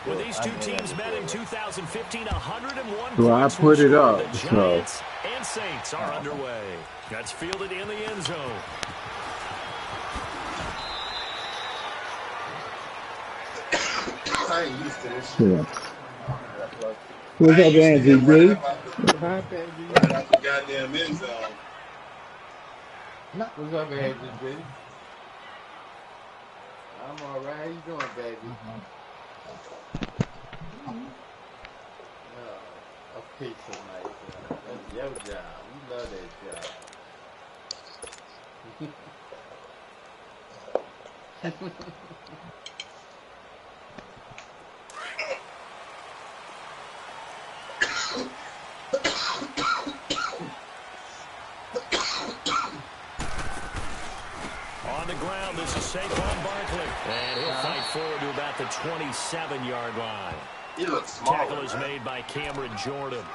When these two teams met in 2015, 101 So I points put it were up. scored. The Giants and Saints are underway. That's fielded in the end zone. I ain't used to this shit. Yeah. What's up, Angie B? What's right out the goddamn end zone. What's up, Angie B? I'm all right. How you doing, baby? A pizza night. That's your job. You love that job. On the ground, this is Saquon Barkley. And he'll fight forward to about the 27-yard line. He looks small. Tackle is made by Cameron Jordan.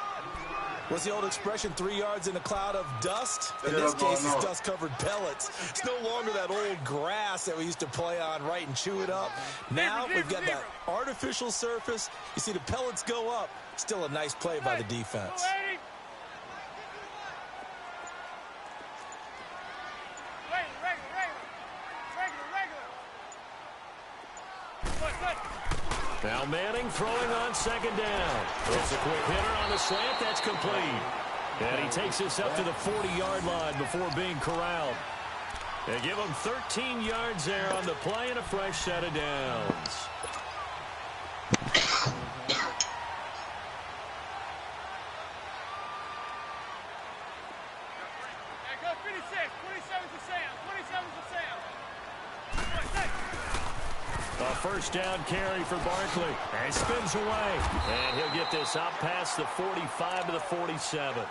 What's the old expression, 3 yards in a cloud of dust? In this case, it's dust-covered pellets. It's no longer that old grass that we used to play on, right, and chew it up. Now we've got that artificial surface. You see the pellets go up. Still a nice play by the defense. Now Manning throwing on second down. It's a quick hitter on the slant. That's complete. And he takes this up to the 40-yard line before being corralled. They give him 13 yards there on the play and a fresh set of downs. A first down carry for Barkley. And spins away. And he'll get this up past the 45 to the 47.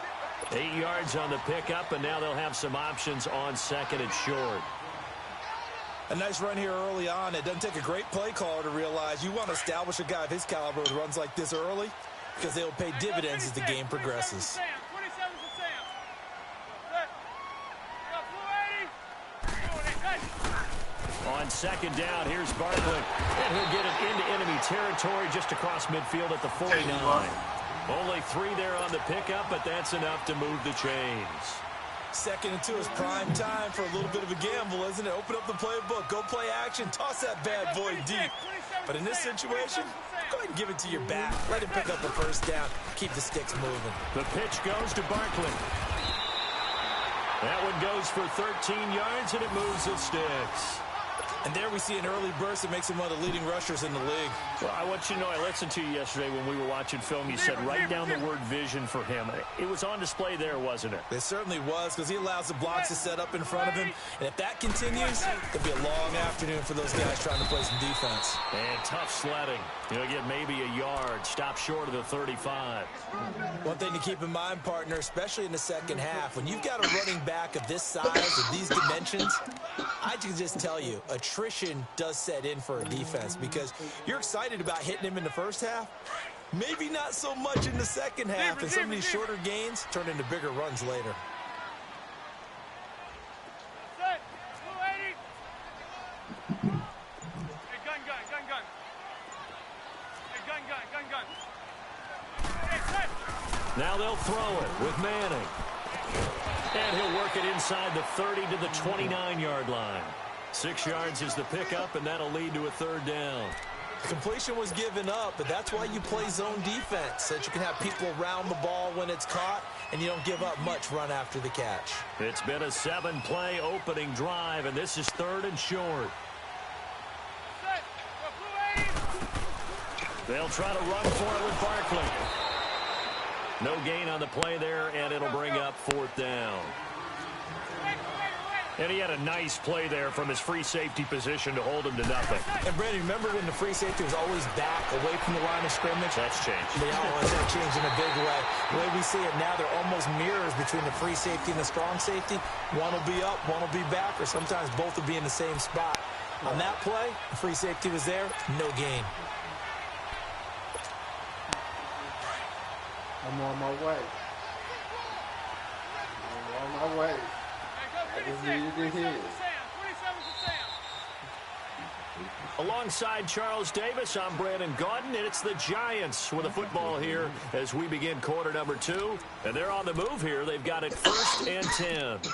8 yards on the pickup, and now they'll have some options on second and short. A nice run here early on. It doesn't take a great play caller to realize you want to establish a guy of his caliber who runs like this early because they'll pay dividends as the game progresses. On second down, here's Barkley. And he'll get it into enemy territory just across midfield at the 49. Only 3 there on the pickup, but that's enough to move the chains. 2nd and 2 is prime time for a little bit of a gamble, isn't it? Open up the playbook, go play action, toss that bad boy deep. But in this situation, go ahead and give it to your back. Let him pick up the first down. Keep the sticks moving. The pitch goes to Barkley. That one goes for 13 yards, and it moves the sticks. And there we see an early burst that makes him one of the leading rushers in the league. Well, I want you to know, I listened to you yesterday when we were watching film. You said write down the word vision for him. It was on display there, wasn't it? It certainly was, because he allows the blocks to set up in front of him. And if that continues, it'll be a long afternoon for those guys trying to play some defense. And tough sledding. He'll get maybe a yard. Stop short of the 35. One thing to keep in mind, partner, especially in the second half, when you've got a running back of this size, of these dimensions, I can just tell you, attrition does set in for a defense because you're excited about hitting him in the first half. Maybe not so much in the second half, and some of these shorter gains turn into bigger runs later. Now they'll throw it with Manning. And he'll work it inside the 30 to the 29-yard line. 6 yards is the pickup, and that'll lead to a third down. The completion was given up, but that's why you play zone defense, so that you can have people around the ball when it's caught, and you don't give up much run after the catch. It's been a 7-play opening drive, and this is 3rd and short. They'll try to run for it with Barkley. No gain on the play there, and it'll bring up 4th down. And he had a nice play there from his free safety position to hold him to nothing. And, Brandon, remember when the free safety was always back away from the line of scrimmage? That's changed. They always have changed in a big way. The way we see it now, they're almost mirrors between the free safety and the strong safety. One will be up, one will be back, or sometimes both will be in the same spot. On that play, the free safety was there, no gain. I'm on my way. I'm on my way. I just needed to hear it. Alongside Charles Davis, I'm Brandon Gaudin, and it's the Giants with the football here as we begin quarter number 2. And they're on the move here. They've got it 1st and 10.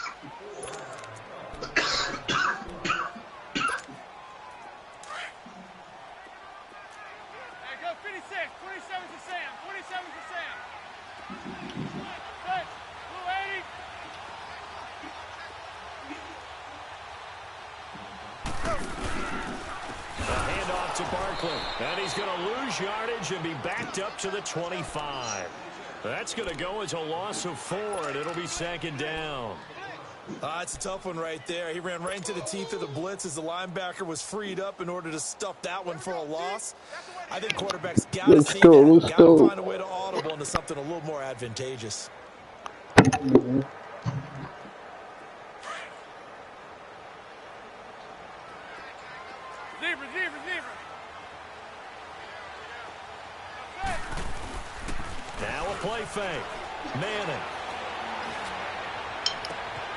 And he's going to lose yardage and be backed up to the 25. That's going to go as a loss of 4, and it'll be 2nd down. It's a tough one right there. He ran right into the teeth of the blitz as the linebacker was freed up in order to stuff that one for a loss. I think quarterbacks got to see that. Got to find a way to audible into something a little more advantageous. Now a play fake. Manning.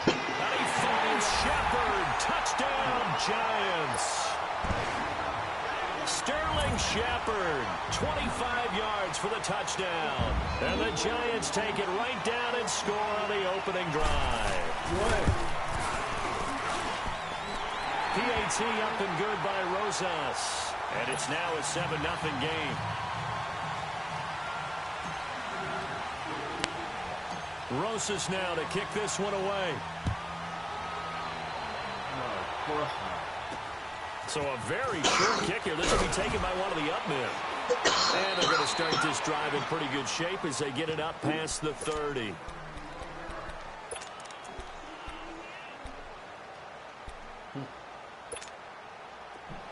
And he finds Shepard. Touchdown, Giants. Sterling Shepard, 25 yards for the touchdown. And the Giants take it right down and score on the opening drive. PAT up and good by Rosas. And it's now a 7-0 game. Rosas now to kick this one away. So a very short kick here. This will be taken by one of the up men. And they're going to start this drive in pretty good shape as they get it up past the 30.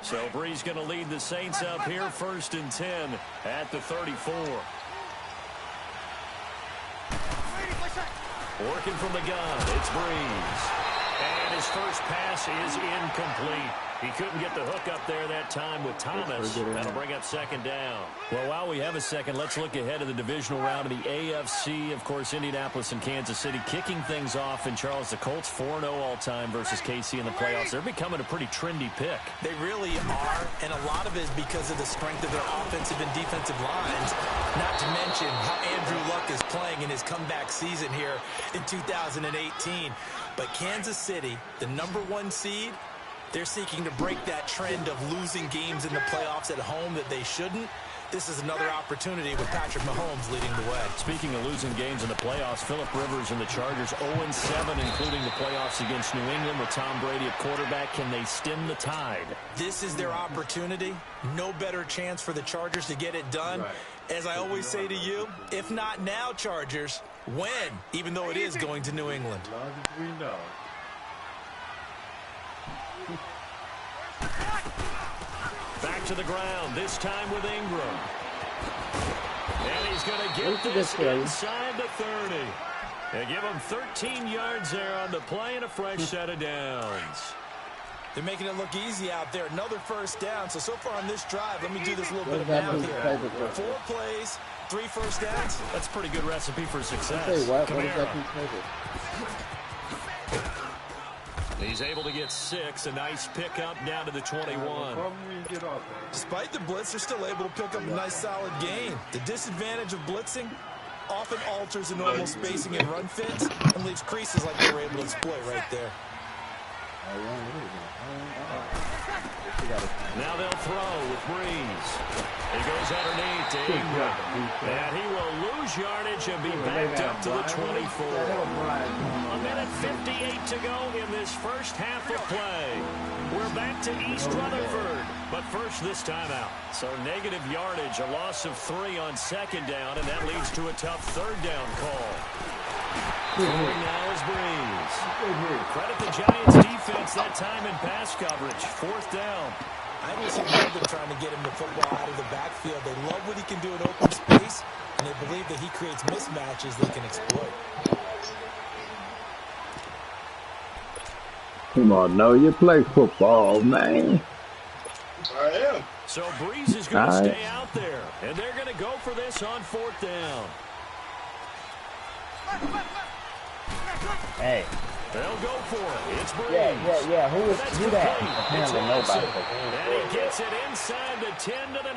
So Bree's going to lead the Saints up here 1st and 10 at the 34. Working from the gun, it's Breeze. And his first pass is incomplete. He couldn't get the hook up there that time with Thomas. That'll bring up 2nd down. Well, while we have a second, let's look ahead to the divisional round of the AFC. Of course, Indianapolis and Kansas City kicking things off. And Charles, the Colts 4-0 all-time versus KC in the playoffs. They're becoming a pretty trendy pick. They really are, and a lot of it is because of the strength of their offensive and defensive lines. Not to mention how Andrew Luck is playing in his comeback season here in 2018. But Kansas City, the #1 seed, they're seeking to break that trend of losing games in the playoffs at home that they shouldn't. This is another opportunity with Patrick Mahomes leading the way. Speaking of losing games in the playoffs, Phillip Rivers and the Chargers 0-7, including the playoffs against New England with Tom Brady at quarterback. Can they stem the tide? This is their opportunity. No better chance for the Chargers to get it done. As I always say to you, if not now, Chargers, when? Even though it is going to New England. As long as we know. Back to the ground, this time with Ingram. And he's going to get this inside the 30. They give him 13 yards there on the play and a fresh set of downs. They're making it look easy out there. Another 1st down. So far on this drive, let me do this little bit of math here. 4 plays, 3 first downs. That's a pretty good recipe for success. He's able to get 6. A nice pickup down to the 21. Despite the blitz, they're still able to pick up a nice solid gain. The disadvantage of blitzing often alters the normal spacing and run fits and leaves creases like they were able to exploit right there. Now they'll throw with Breeze. He goes underneath to Ingram. And he will lose yardage and be backed up to the 24. A minute 58 to go in this first half of play. We're back to East Rutherford. But first, this timeout. So negative yardage, a loss of 3 on 2nd down, and that leads to a tough 3rd down call. Throwing now is Breeze. Credit the Giants defense that time in pass coverage. 4th down. I don't see them trying to get him the football out of the backfield. They love what he can do in open space, and they believe that he creates mismatches they can exploit. Come on, no, you play football, man. I am. So Breeze is going to stay out there, and they're going to go for this on 4th down. Hey, They'll go for it. It's Breeze. Yeah. Who that? It's Nobody. and he gets it inside the 10 to the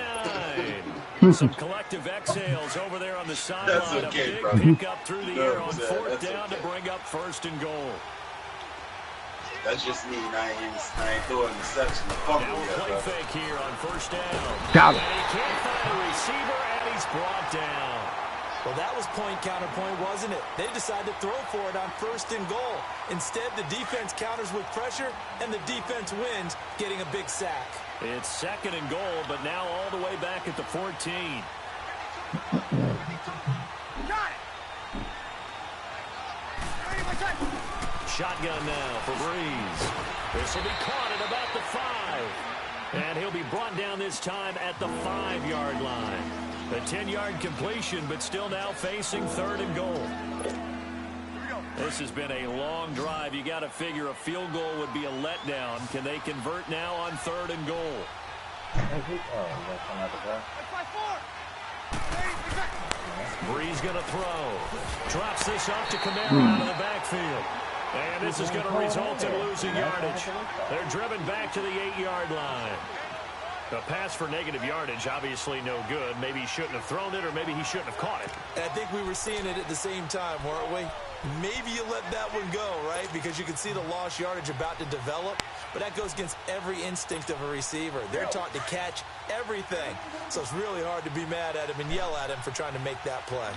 9. Some collective exhales over there on the sideline. Okay, a big brother. pick up through the air on That's 4th down okay. to bring up 1st and goal. That's just me. I ain't throwing the section. Now a play fake here on 1st down. Got And it. he can't find a receiver, and he's brought down. Well, that was point counterpoint, wasn't it? They decided to throw for it on 1st and goal. Instead, the defense counters with pressure, and the defense wins, getting a big sack. It's 2nd and goal, but now all the way back at the 14. Shotgun now for Breeze. This will be caught at about the 5. And he'll be brought down this time at the 5-yard line. The 10-yard completion, but still now facing 3rd and goal. This has been a long drive. You got to figure a field goal would be a letdown. Can they convert now on 3rd and goal? Breeze going to throw. Drops this off to Kamara out of the backfield. And this is going to result in losing yardage. They're driven back to the 8-yard line. A pass for negative yardage, obviously no good. Maybe he shouldn't have thrown it, or maybe he shouldn't have caught it. I think we were seeing it at the same time, weren't we? Maybe you let that one go, right? Because you can see the lost yardage about to develop. But that goes against every instinct of a receiver. They're taught to catch everything. So it's really hard to be mad at him and yell at him for trying to make that play.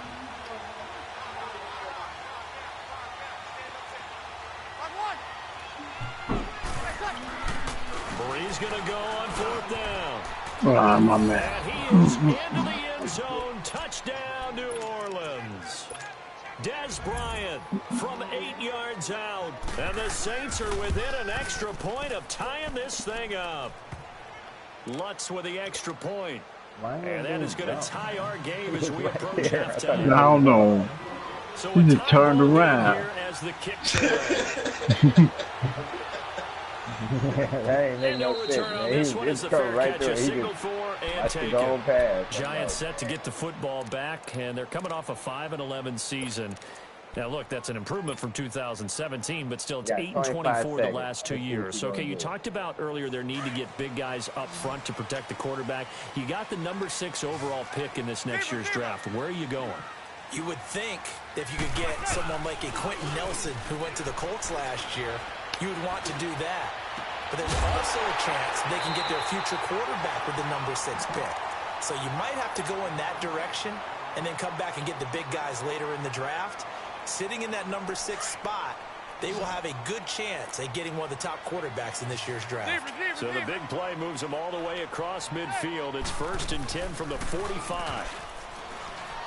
Breeze going to go on 4th down. Oh, my man. And he is into the end zone. Touchdown, New Orleans. Des Bryant from 8 yards out. And the Saints are within an extra point of tying this thing up. Lutz with the extra point. And that is going to tie our game as we approach halftime. I don't know. So He just turned around. Here as the kick's away. That ain't make And no no sense, return on man. this one as the fair right catch there. is He signaled just for and that's the taken. goal pass. Giants set to get the football back, and they're coming off a 5-11 season. Now, look, that's an improvement from 2017, but still it's 8-24 the last 2 years. So, okay, you talked about earlier their need to get big guys up front to protect the quarterback. You got the number 6 overall pick in this next year's draft. Where are you going? You would think if you could get someone like a Quentin Nelson who went to the Colts last year, you would want to do that. But there's also a chance they can get their future quarterback with the number 6 pick. So you might have to go in that direction and then come back and get the big guys later in the draft. Sitting in that number 6 spot, they will have a good chance at getting one of the top quarterbacks in this year's draft. So the big play moves them all the way across midfield. It's 1st and 10 from the 45.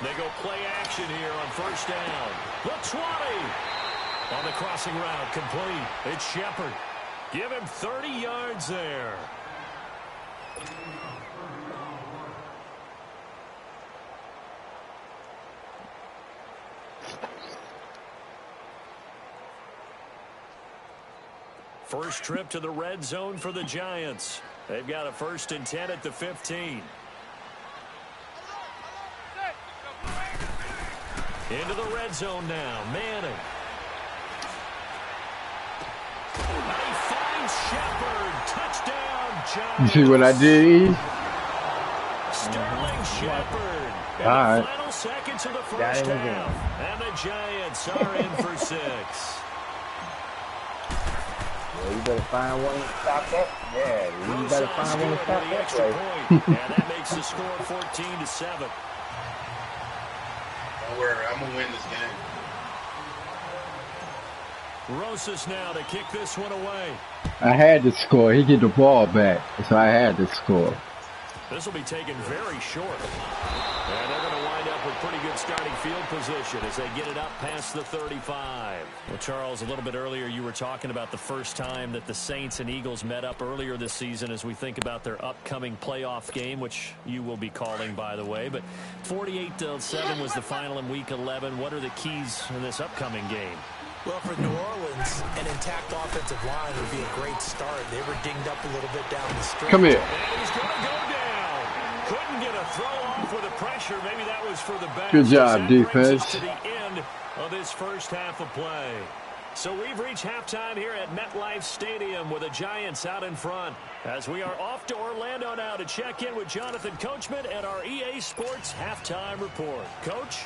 They go play action here on 1st down. The 20. On the crossing route, complete. It's Shepard. Give him 30 yards there. First trip to the red zone for the Giants. They've got a 1st and 10 at the 15. Into the red zone now. Manning. He finds Shepard. Touchdown, Giants. You see what I did? Sterling Shepard. All right. The final seconds of the first half. And the Giants are in for 6. Yeah, you better find one to stop that. Yeah, you better find one to stop the that extra play. point. And that makes the score 14-7. Don't worry, I'm going to win this game. Rosas now to kick this one away. I had to score. He get the ball back, so I had to score. This will be taken very short. And they're going to wind up with pretty good starting field position as they get it up past the 35. Well, Charles, a little bit earlier you were talking about the first time that the Saints and Eagles met up earlier this season as we think about their upcoming playoff game, which you will be calling, by the way. But 48-7 was the final in Week 11. What are the keys in this upcoming game? Well, for New Orleans, an intact offensive line would be a great start. They were dinged up a little bit down the stretch. Come here. And he's going to go down. Couldn't get a throw off with the pressure. Maybe that was for the best. Good job, That brings us defense. to the end of this first half of play. So we've reached halftime here at MetLife Stadium with the Giants out in front. As we are off to Orlando now to check in with Jonathan Coachman and our EA Sports halftime report. Coach?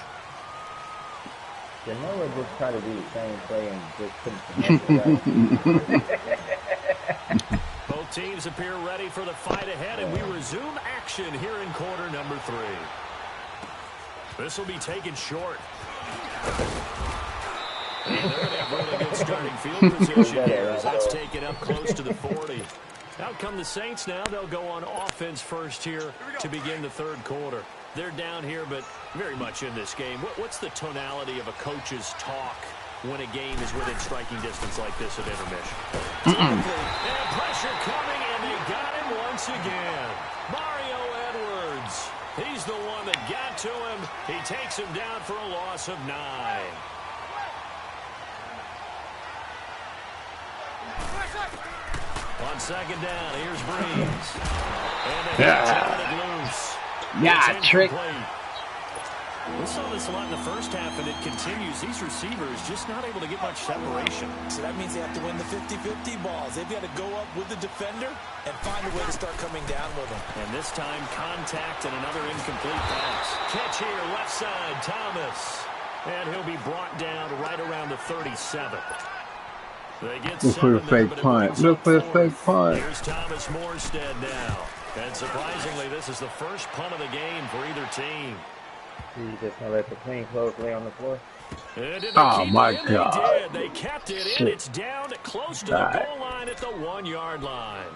You know, we'll just try to do the same play and just couldn't connect it. Both teams appear ready for the fight ahead, and we resume action here in quarter number 3. This will be taken short. And they're going to have really good starting field position here as that's taken up close to the 40. Out come the Saints now. They'll go on offense first here to begin the third quarter. They're down here, but very much in this game. What's the tonality of a coach's talk when a game is within striking distance like this at intermission? And pressure coming, and they got him once again. Mario Edwards. He's the one that got to him. He takes him down for a loss of 9. On second down, here's Breeze. And they turn it loose. Yeah, trick. We saw this a lot in the first half, and it continues. These receivers just not able to get much separation. So that means they have to win the 50-50 balls. They've got to go up with the defender and find a way to start coming down with them. And this time, contact and another incomplete pass. Catch here, left side, Thomas. And he'll be brought down right around the 37. They get Look for the fake punt. Look for the fake punt. Here's Thomas Morstead now. And surprisingly, this is the first punt of the game for either team. You just gonna let the clean clothes lay on the floor? Oh my God. They kept it in. It's down close to the goal line at the 1-yard line.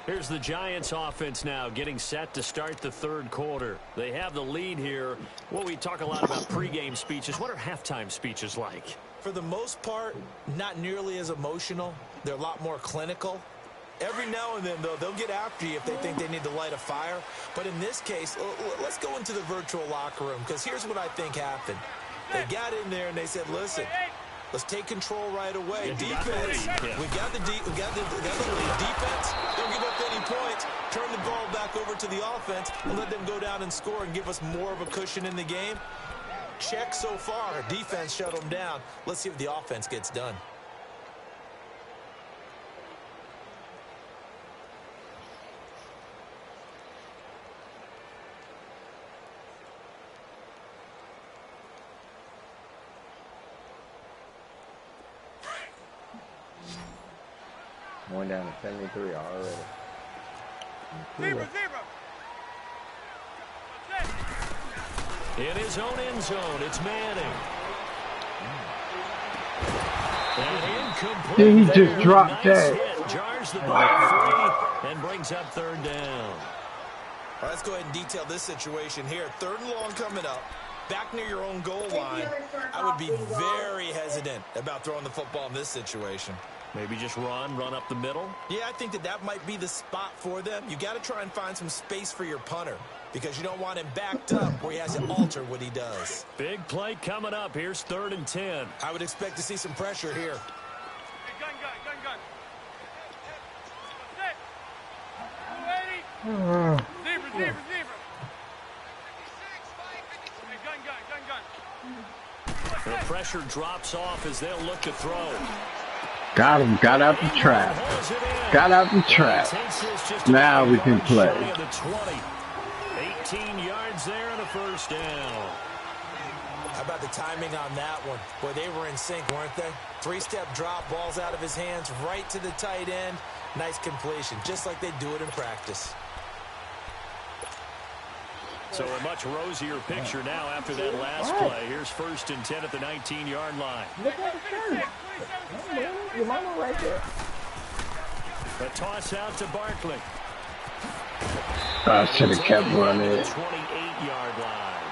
Here's the Giants offense now getting set to start the third quarter. They have the lead here. Well, we talk a lot about pregame speeches. What are halftime speeches like? For the most part, not nearly as emotional. They're a lot more clinical. Every now and then, though, they'll get after you if they think they need to light a fire. But in this case, let's go into the virtual locker room, because here's what I think happened. They got in there and they said, listen, let's take control right away. Defense, we got the lead. Defense, don't give up any points. Turn the ball back over to the offense and let them go down and score and give us more of a cushion in the game. Check so far. Defense shut them down. Let's see if the offense gets done. Going down to 73 already. In his own end zone, it's Manning. And incomplete. He just dropped that. Jars the ball free and brings up third down. All right, let's go ahead and detail this situation here. 3rd and long coming up. Back near your own goal line. I would be very hesitant about throwing the football in this situation. Maybe just run up the middle? Yeah, I think that might be the spot for them. You got to try and find some space for your punter because you don't want him backed up where he has to alter what he does. Big play coming up. Here's 3rd and 10. I would expect to see some pressure here. Zebra. The pressure drops off as they'll look to throw. Got him. Got out the trap. Got out the trap. Now we can play. 18 yards there and a first down. How about the timing on that one? Boy, they were in sync, weren't they? 3-step drop, balls out of his hands, right to the tight end. Nice completion, just like they do it in practice. So a much rosier picture now after that last play. Here's 1st and 10 at the 19-yard line. Look at the shirt. Your mama right there. A toss out to Barkley. I should have kept running it. 28-yard line.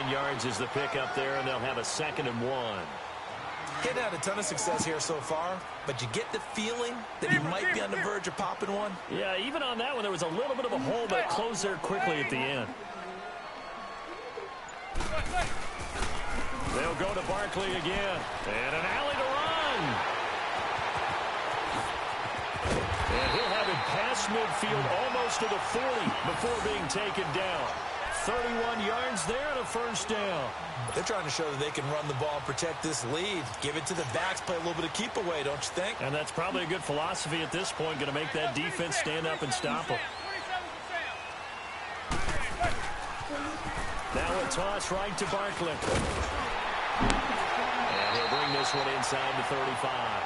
9 yards is the pickup there, and they'll have a 2nd and 1. He's had a ton of success here so far, but you get the feeling that he might be on the verge of popping one. Yeah, even on that one, there was a little bit of a hole, but it closed there quickly at the end. They'll go to Barkley again. And an alley to run. And he'll have it past midfield almost to the 40 before being taken down. 31 yards there and a first down. They're trying to show that they can run the ball and protect this lead. Give it to the backs, play a little bit of keep away, don't you think? And that's probably a good philosophy at this point, going to make that defense stand up and stop them. Now a toss right to Barkley. And he'll bring this one inside the 35.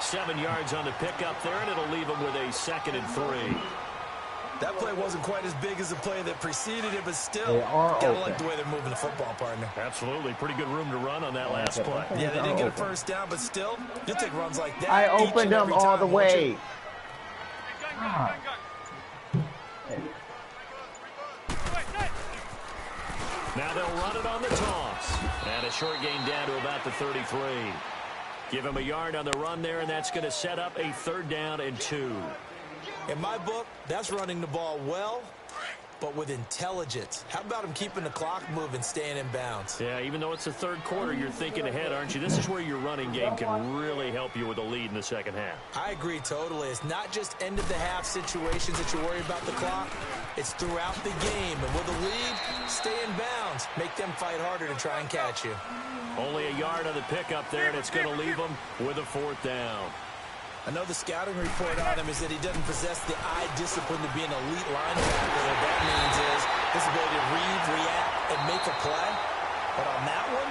7 yards on the pickup there, and it'll leave him with a 2nd and 3. That play wasn't quite as big as the play that preceded it, but still, They are gotta open. like the way they're moving the football, partner. Absolutely. Pretty good room to run on that last play. Yeah, they didn't get a first down, but still, you'll take runs like that. I each opened and them every all time, the won't you? way. Ah. Now they'll run it on the toss. And a short gain down to about the 33. Give him a yard on the run there, and that's going to set up a 3rd down and 2. In my book, that's running the ball well, but with intelligence. How about him keeping the clock moving, staying in bounds? Yeah, even though it's the 3rd quarter, you're thinking ahead, aren't you? This is where your running game can really help you with a lead in the 2nd half. I agree totally. It's not just end-of-the-half situations that you worry about the clock. It's throughout the game. And with a lead, stay in bounds. Make them fight harder to try and catch you. Only a yard on the pickup there, and it's going to leave them with a 4th down. I know the scouting report on him is that he doesn't possess the eye discipline to be an elite linebacker. What that means is his ability to read, react, and make a play. But on that one,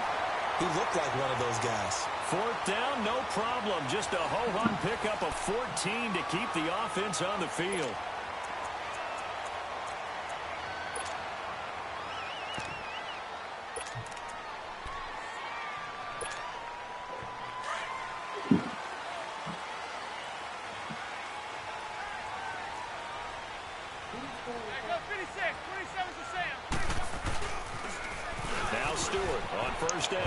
he looked like one of those guys. 4th down, no problem. Just a ho-hum pickup of 14 to keep the offense on the field. Now Stewart on 1st down.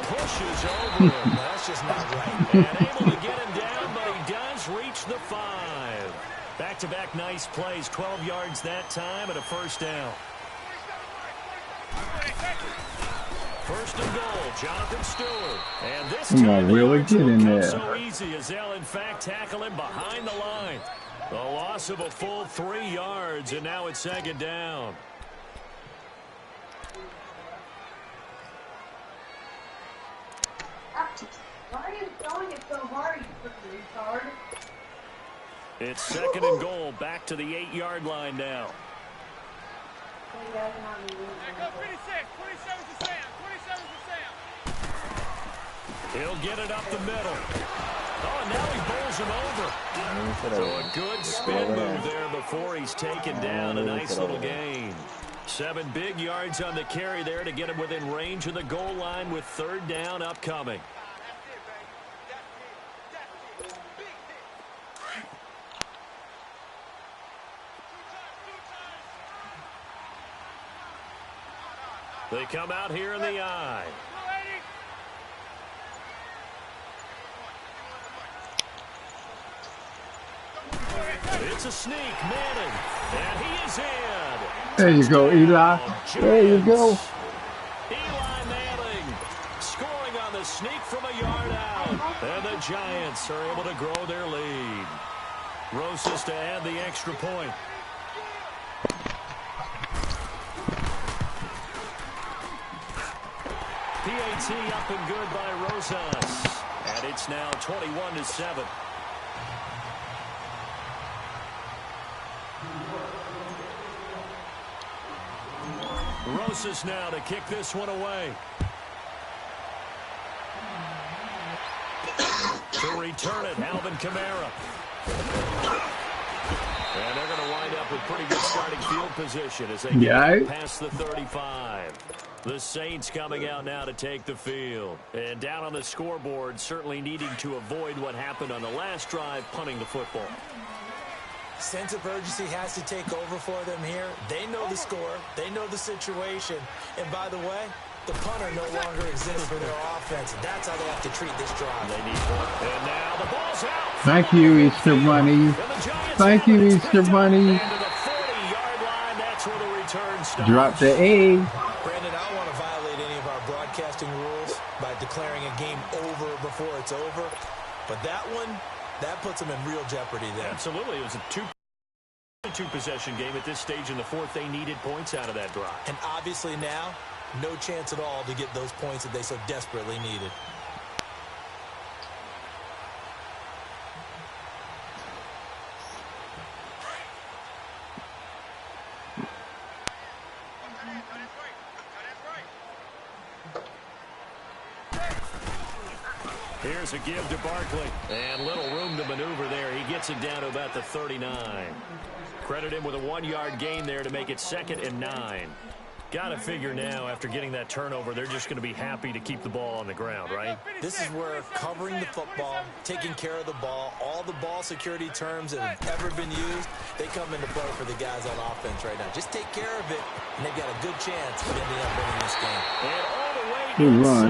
Pushes over him. That's just not right. And able to get him down, but he does reach the 5. Back-to-back nice plays. 12 yards that time and a 1st down. 1st and goal, Jonathan Stewart. And this time really the get in come there. so easy as they'll in fact tackle him behind the line. The loss of a full 3 yards, and now it's 2nd down. Why are you throwing it so hard, you freaking retard? It's 2nd and goal, back to the 8-yard line now. He'll get it up the middle. Oh, and now he bowls him over. So a good spin move there before he's taken down. A nice little gain. 7 big yards on the carry there to get him within range of the goal line with 3rd down upcoming. They come out here in the eye. It's a sneak, Manning, and he is in. There you go, Eli. There you go. Eli Manning scoring on the sneak from a yard out. And the Giants are able to grow their lead. Rosas to add the extra point. PAT up and good by Rosas. And it's now 21-7. Rosas now to kick this one away. To return it, Alvin Kamara. And they're going to wind up with pretty good starting field position as they get past the 35. The Saints coming out now to take the field. And down on the scoreboard, certainly needing to avoid what happened on the last drive, punting the football. Sense of urgency has to take over for them here. They know the score. They know the situation. And by the way, the punter no longer exists for their offense. And that's how they have to treat this drive. They need one. And now the ball's out. Thank you, Easter Bunny. Thank you, Easter Bunny. And to the 40-yard line, that's where the return stops. Drop the A. Brandon, I don't want to violate any of our broadcasting rules by declaring a game over before it's over. But that one, that puts them in real jeopardy there. Absolutely. It was a two Two-possession game at this stage in the fourth. They needed points out of that drive. And obviously now, no chance at all to get those points that they so desperately needed. Here's a give to Barkley. And little room to maneuver there. He gets it down to about the 39. Credit him with a 1-yard gain there to make it 2nd and 9. Got to figure now, after getting that turnover, they're just going to be happy to keep the ball on the ground, right? This is where covering the football, taking care of the ball, all the ball security terms that have ever been used, they come into play for the guys on offense right now. Just take care of it, and they've got a good chance of ending up winning this game. And all the way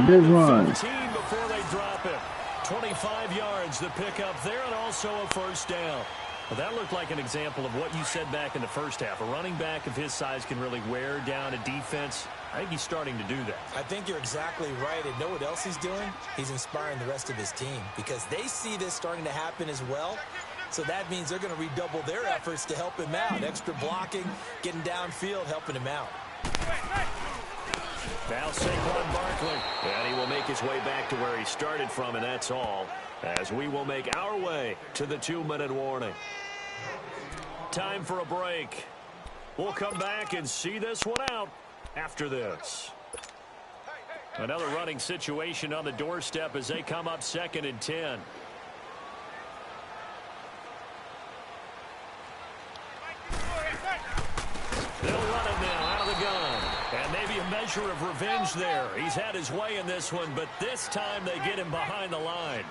Good run. 15 before they drop it. 25 yards to pick up there, and also a first down. Well, that looked like an example of what you said back in the first half. A running back of his size can really wear down a defense. I think he's starting to do that. I think you're exactly right. And know what else he's doing? He's inspiring the rest of his team because they see this starting to happen as well. So that means they're going to redouble their efforts to help him out. Extra blocking, getting downfield, helping him out. Now Saquon Barkley, and he will make his way back to where he started from, and that's all, as we will make our way to the 2-minute warning. Time for a break. We'll come back and see this one out after this. Another running situation on the doorstep as they come up 2nd and 10. They'll run it now out of the gun. And maybe a measure of revenge there. He's had his way in this one, but this time they get him behind the line.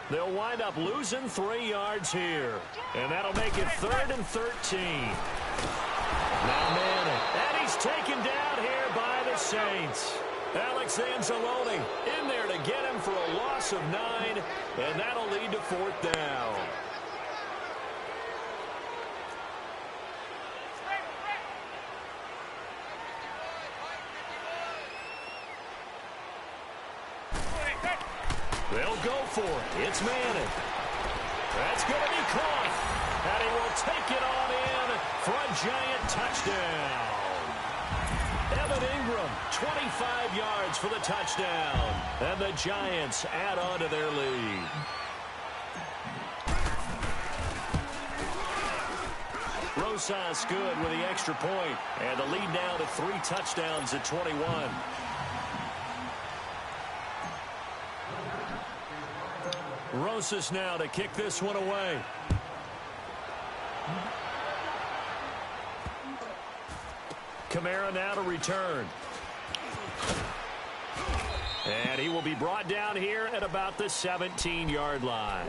They'll wind up losing 3 yards here. And that'll make it 3rd and 13. Now Manning. And he's taken down here by the Saints. Alex Anzalone in there to get him for a loss of 9. And that'll lead to 4th down. They'll go for it. It's Manning. That's going to be caught. And he will take it on in for a giant touchdown. Evan Ingram, 25 yards for the touchdown. And the Giants add on to their lead. Rosas good with the extra point. And the lead now to 3 touchdowns at 21. Rosas now to kick this one away. Kamara now to return. And he will be brought down here at about the 17-yard line.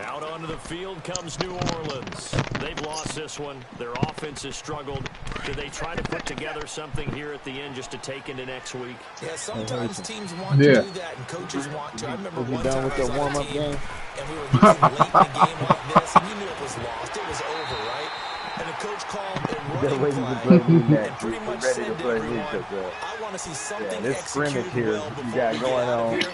Out onto the field comes New Orleans. They've lost this one. Their offense has struggled. Do they try to put together something here at the end just to take into next week? Yeah, sometimes teams want to do that and coaches want to. I remember one time I was on a team and we were losing late in a game like this, and you knew it was lost. It was over, right? And the coach called a running play and pretty much said to everyone, I want to see something executed well before we get out of here.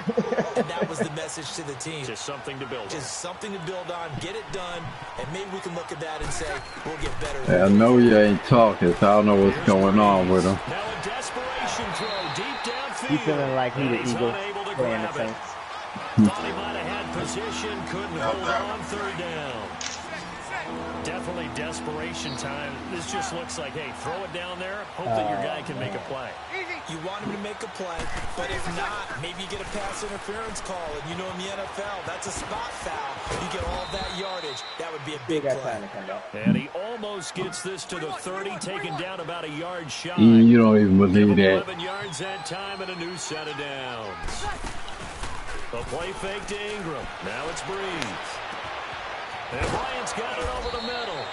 And that was the message to the team. Just something to build on. Just something to build on, get it done, and maybe we can look at that and say, we'll get better. Hey, I know you ain't talking, so I don't know what's going on with him. Now a desperation throw deep downfield. He's feeling like he's the Eagle playing the Saints. Thought he might have had position, couldn't hold on 3rd down. Definitely desperation time. This just looks like, hey, throw it down there, hope that your guy can make a play. You want him to make a play, but if not, maybe you get a pass interference call, and you know in the NFL, that's a spot foul. You get all that yardage. That would be a big play. And he almost gets this to the 30, taken down about a yard shy. You don't even believe that. 11 yards that time and a new set of downs. A play fake to Ingram. Now it's Breeze. And Bryant's got it over the middle.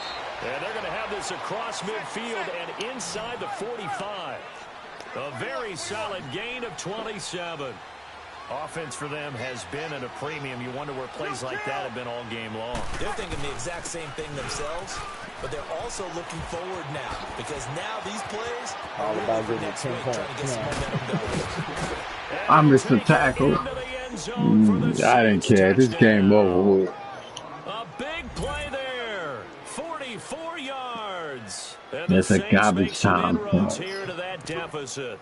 And they're going to have this across midfield and inside the 45. A very solid gain of 27. Offense for them has been at a premium. You wonder where plays like that have been all game long. They're thinking the exact same thing themselves, but they're also looking forward now because now these plays are really for next week, trying to get some momentum going. I missed the tackle. I didn't care. This game over with. A big play there. 44 yards. It's a garbage time point. Here to that deficit.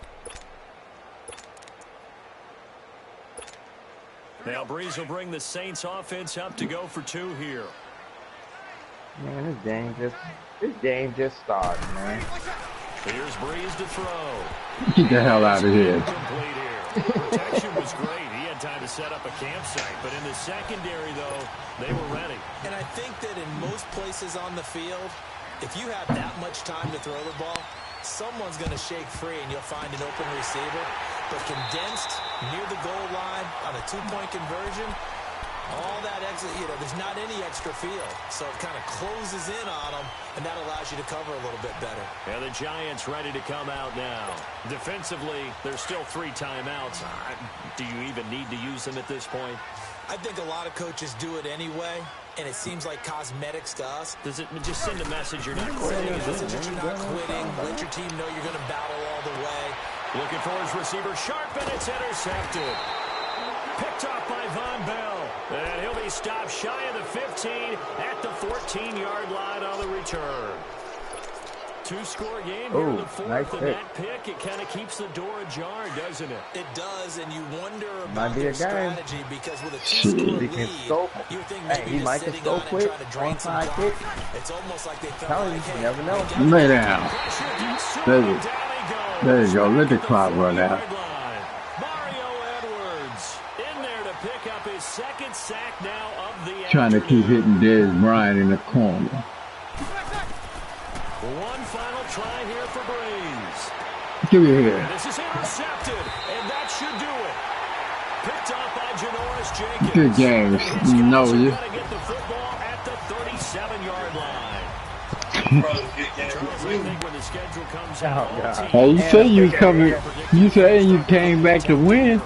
Now Breeze will bring the Saints offense up to go for 2 here. Man, this game just started, man. Here's Breeze to throw. Get the hell out of here. Complete here. Protection was great. He had time to set up a campsite, but in the secondary, though, they were ready. And I think that in most places on the field, if you have that much time to throw the ball, someone's going to shake free and you'll find an open receiver. But condensed near the goal line on a 2-point conversion, all that exit, there's not any extra field. So it kind of closes in on them, and that allows you to cover a little bit better. And the Giants ready to come out now. Defensively, there's still 3 timeouts. Do you even need to use them at this point? I think a lot of coaches do it anyway, and it seems like cosmetics to us. Does it just send a message you're not quitting? You're not quitting. Let your team know you're going to battle all the way. Looking for his receiver, sharp, and it's intercepted. Picked off by Von Bell. And he'll be stopped shy of the 15 at the 14-yard line on the return. 2-score game here in the 4th, nice and that pick, it kind of keeps the door ajar, doesn't it? It does, and you wonder Might about be their a guy. strategy because with a 2-score lead, you think maybe he just might just sitting go on it quick, trying to drain some onside clock. kick. It's almost like they felt Tell like, you, hey, you never know. Lay down. There you go. Let the clock run out. Mario Edwards in there to pick up his 2nd sack now of the Trying to keep hitting Dez Bryant in the corner. One final try here for Breeze. Give me here. And this is intercepted, and that should do it. Picked off by Janoris Jenkins. Good game. No, you. Got to get the football at the 37-yard line. Charles, I think when the schedule comes out, Hey, you say you coming. You say you came back to win.